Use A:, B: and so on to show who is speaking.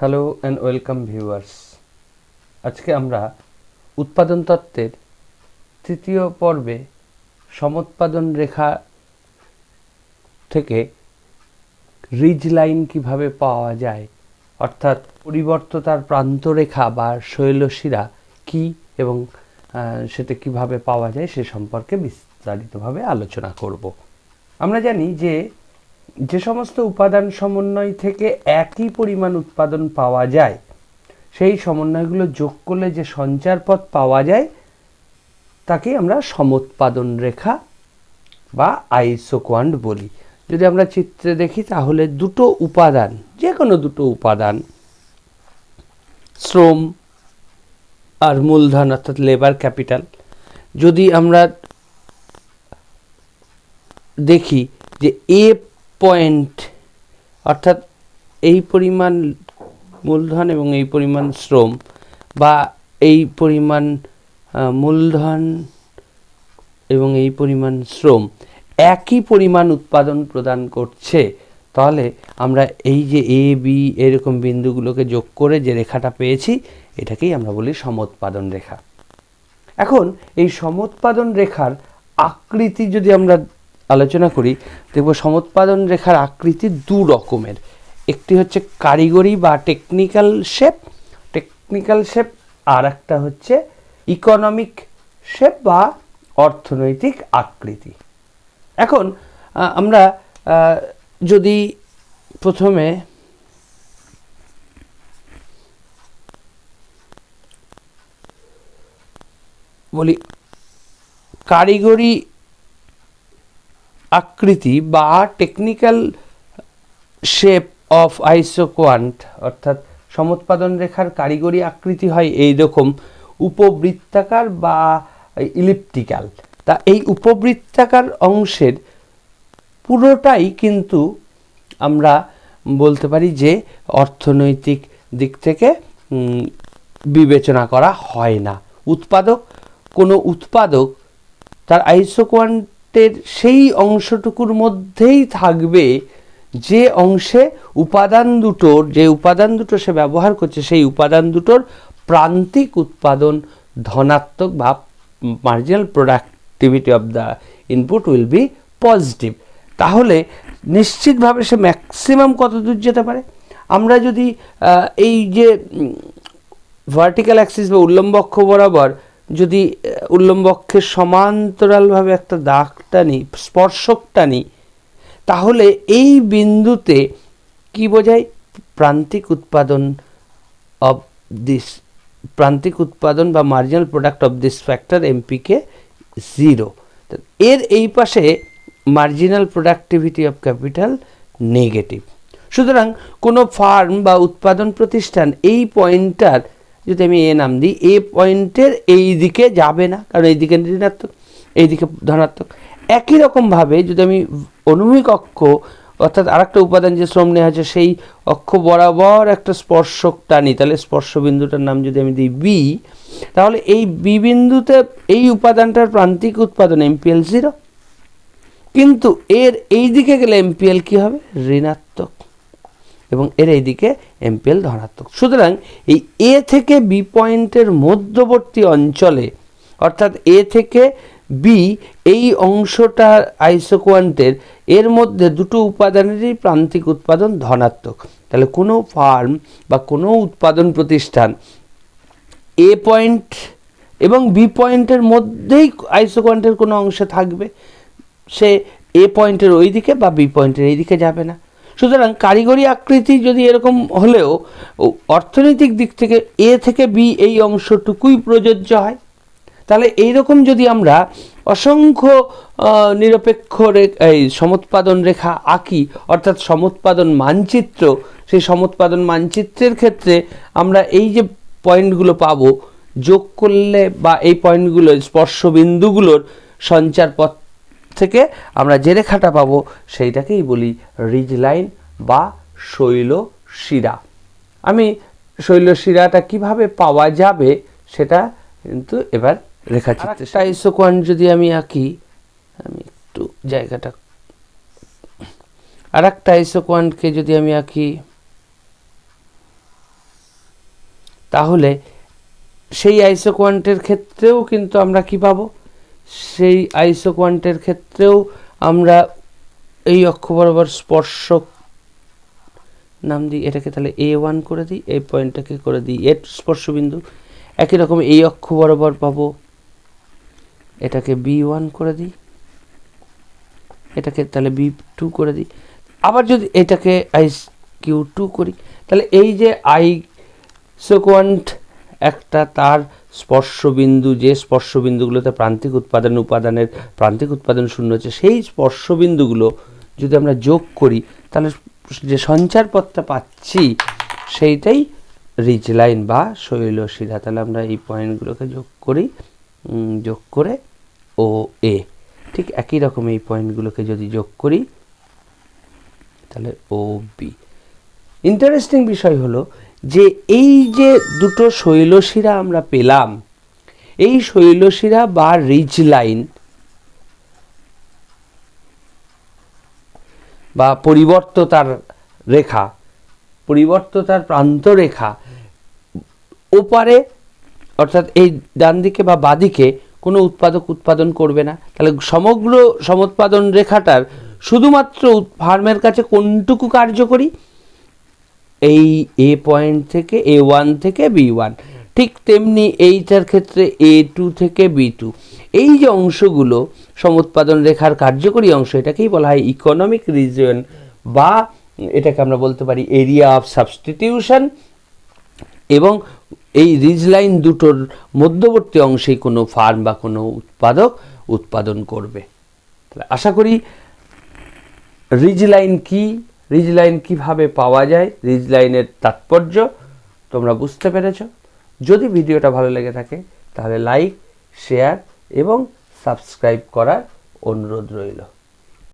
A: Hello and welcome viewers. আজকে আমরা উৎপাদন তত্ত্বের তৃতীয় পর্বে সমোৎপাদন রেখা থেকে রিজ লাইন কিভাবে পাওয়া যায়, অর্থাৎ পরিবর্ততার প্রান্তরেখা বা শৈলশিরা কি এবং সেটা কিভাবে পাওয়া যায় সে সম্পর্কে বিস্তারিতভাবে আলোচনা করব। আমরা জানি যে সমস্ত উপাদান সমন্বয় থেকে একই পরিমাণ উৎপাদন পাওয়া যায়, সেই সমন্বয়গুলো যোগ করলে যে সঞ্চার পথ পাওয়া যায় তাকে আমরা সমোৎপাদন রেখা বা আইসোকোয়ান্ট বলি। যদি আমরা চিত্রে দেখি তাহলে দুটো উপাদান, যে কোনো দুটো উপাদান, শ্রম আর মূলধন অর্থাৎ লেবার ক্যাপিটাল, যদি আমরা দেখি যে এ পয়েন্ট অর্থাৎ এই পরিমাণ মূলধন এবং এই পরিমাণ শ্রম, বা এই পরিমাণ মূলধন এবং এই পরিমাণ শ্রম একই পরিমাণ উৎপাদন প্রদান করছে, তাহলে আমরা এই যে এ বি এরকম বিন্দুগুলোকে যোগ করে যে রেখাটা পেয়েছি এটাকেই আমরা বলি সমোৎপাদন রেখা। এখন এই সমোৎপাদন রেখার আকৃতি যদি আমরা আলোচনা করি, দেখব সমোৎপাদন রেখার আকৃতি দু রকমের। একটি হচ্ছে কারিগরি বা টেকনিক্যাল শেপ, আর একটা হচ্ছে ইকোনমিক শেপ বা অর্থনৈতিক আকৃতি। এখন আমরা যদি প্রথমে বলি কারিগরি আকৃতি বা টেকনিক্যাল শেপ অফ আইসোকোয়ান্ট, অর্থাৎ সমোৎপাদন রেখার কারিগরি আকৃতি হয় এই রকম উপবৃত্তাকার বা ইলিপ্টিক্যাল। তা এই উপবৃত্তাকার অংশের পুরোটাই কিন্তু আমরা বলতে পারি যে অর্থনৈতিক দিক থেকে বিবেচনা করা হয় না। কোনো উৎপাদক তার আইসোকোয়ান্টের সেই অংশটুকুর মধ্যেই থাকবে যে অংশে যে উপাদান দুটো সে ব্যবহার করছে সেই উপাদান দুটোর প্রান্তিক উৎপাদন ধনাত্মক বা marginal productivity of the input will be positive. তাহলে নিশ্চিতভাবে সে ম্যাক্সিমাম কত দূর যেতে পারে। আমরা যদি এই যে ভার্টিক্যাল অ্যাক্সিস বা উল্লম্ব অক্ষ বরাবর যদি উল্লম্ব অক্ষের সমান্তরালভাবে একটা দাগ টানি, স্পর্শক টানি, তাহলে এই বিন্দুতে কি বোঝায়? প্রান্তিক উৎপাদন বা marginal product of this factor এমপিকে 0। এর এই পাশে marginal productivity of capital negative. সুতরাং কোনো ফার্ম বা উৎপাদন প্রতিষ্ঠান এই পয়েন্টটার যদি আমি এ নাম দিই, এ পয়েন্টের এই দিকে যাবে না, কারণ এই দিকে ঋণাত্মক, এই দিকে ধনাত্মক। একই রকমভাবে যদি আমি অনুভূমিক অক্ষ অর্থাৎ আরেকটা উপাদান যে শ্রম নেওয়া হচ্ছে সেই অক্ষ বরাবর একটা স্পর্শক টানি, তাহলে স্পর্শ বিন্দুটার নাম যদি আমি দিই বি, তাহলে এই বি বিন্দুতে এই উপাদানটার প্রান্তিক উৎপাদন এমপিএল 0, কিন্তু এর এই দিকে গেলে এমপিএল কি হবে? ঋণাত্মক, এবং এর এই দিকে এমপিএল ধনাত্মক। সুতরাং এই এ থেকে বি পয়েন্টের মধ্যবর্তী অঞ্চলে, অর্থাৎ এ থেকে বি এই অংশটা আইসোকোয়ান্টের, এর মধ্যে দুটো উপাদানেরই প্রান্তিক উৎপাদন ধনাত্মক। তাহলে কোনো ফার্ম বা কোনো উৎপাদন প্রতিষ্ঠান এ পয়েন্ট এবং বি পয়েন্টের মধ্যেই আইসোকোয়ান্টের কোনো অংশে থাকবে, সে এ পয়েন্টের ওই দিকে বা বি পয়েন্টের এই দিকে যাবে না। সুতরাং কারিগরি আকৃতি যদি এরকম হলেও অর্থনৈতিক দিক থেকে এ থেকে বি এই অংশটুকুই প্রযোজ্য হয়। তাহলে এইরকম যদি আমরা অসংখ্য নিরপেক্ষ এই সমোৎপাদন রেখা আঁকি, অর্থাৎ সমোৎপাদন মানচিত্র, সেই সমোৎপাদন মানচিত্রের ক্ষেত্রে আমরা এই যে পয়েন্টগুলো পাবো যোগ করলে, বা এই পয়েন্টগুলো স্পর্শবিন্দুগুলোর সঞ্চার পথ থেকে আমরা যে রেখাটা পাবো সেইটাকেই বলি রিজ লাইন বা শৈলশিরা। আমি শৈলশিরাটা কিভাবে পাওয়া যাবে সেটা কিন্তু এবার রেখাচিত্রে আইসোকোয়ান্ট যদি আমি আঁকি, আমি একটু জায়গাটা আর একটা আইসোকোয়ান্টকে যদি আমি আঁকি তাহলে সেই আইসোকোয়ান্টের ক্ষেত্রেও কিন্তু আমরা কি পাবো, সেই আইসোকোয়ান্টের ক্ষেত্রেও আমরা এই অক্ষ বরাবর স্পর্শক নাম দিই, এটাকে তাহলে A1 করে দিই, এই পয়েন্টটাকে করে দিই এর স্পর্শবিন্দু। একই রকম এই অক্ষ বরাবর পাবো, এটাকে B1 করে দিই, এটাকে তাহলে B2 করে দিই। আবার যদি এটাকে IQ2 করি, তাহলে এই যে আইসোকোয়ান্ট একটা, তার স্পর্শবিন্দু, যে স্পর্শবিন্দুগুলোতে প্রান্তিক উপাদানের প্রান্তিক উৎপাদন শূন্য হচ্ছে, সেই স্পর্শবিন্দুগুলো যদি আমরা যোগ করি, তাহলে যে সঞ্চারপথটা পাচ্ছি সেইটাই রিজ লাইন বা শৈলশিরা। তাহলে আমরা এই পয়েন্টগুলোকে যোগ করি, যোগ করে ও এ, ঠিক একই রকম এই পয়েন্টগুলোকে যদি যোগ করি তাহলে ও বি। ইন্টারেস্টিং বিষয় হলো যে এই যে দুটো শৈলশিরা আমরা পেলাম, এই শৈলশিরা বা রিজ লাইন বা পরিবর্ততার রেখা, পরিবর্ততার প্রান্ত রেখা ওপারে, অর্থাৎ এই ডান দিকে বা বাদিকে কোনো উৎপাদক উৎপাদন করবে না। তাহলে সমগ্র সমুৎপাদন রেখাটার শুধুমাত্র ফার্মের কাছে কোনটুকু কার্যকরী, এই এ পয়েন্ট থেকে A1 থেকে B1, ঠিক তেমনি এইটার ক্ষেত্রে A2 থেকে B2, এই যে অংশগুলো সমুৎপাদন রেখার কার্যকরী অংশ, এটাকেই বলা হয় ইকোনমিক রিজিয়ন, বা এটাকে আমরা বলতে পারি এরিয়া অফ সাবস্টিটিউশন। এবং এই রিজ লাইন দুটোর মধ্যবর্তী অংশেই কোনো ফার্ম বা কোনো উৎপাদক উৎপাদন করবে। তাহলে আশা করি রিজ লাইন কি, রিজ লাইন কীভাবে পাওয়া যায়, রিজ লাইনের তাৎপর্য তোমরা বুঝতে পেরেছ। যদি ভিডিওটা ভালো লেগে থাকে তাহলে লাইক, শেয়ার এবং সাবস্ক্রাইব করার অনুরোধ রইল।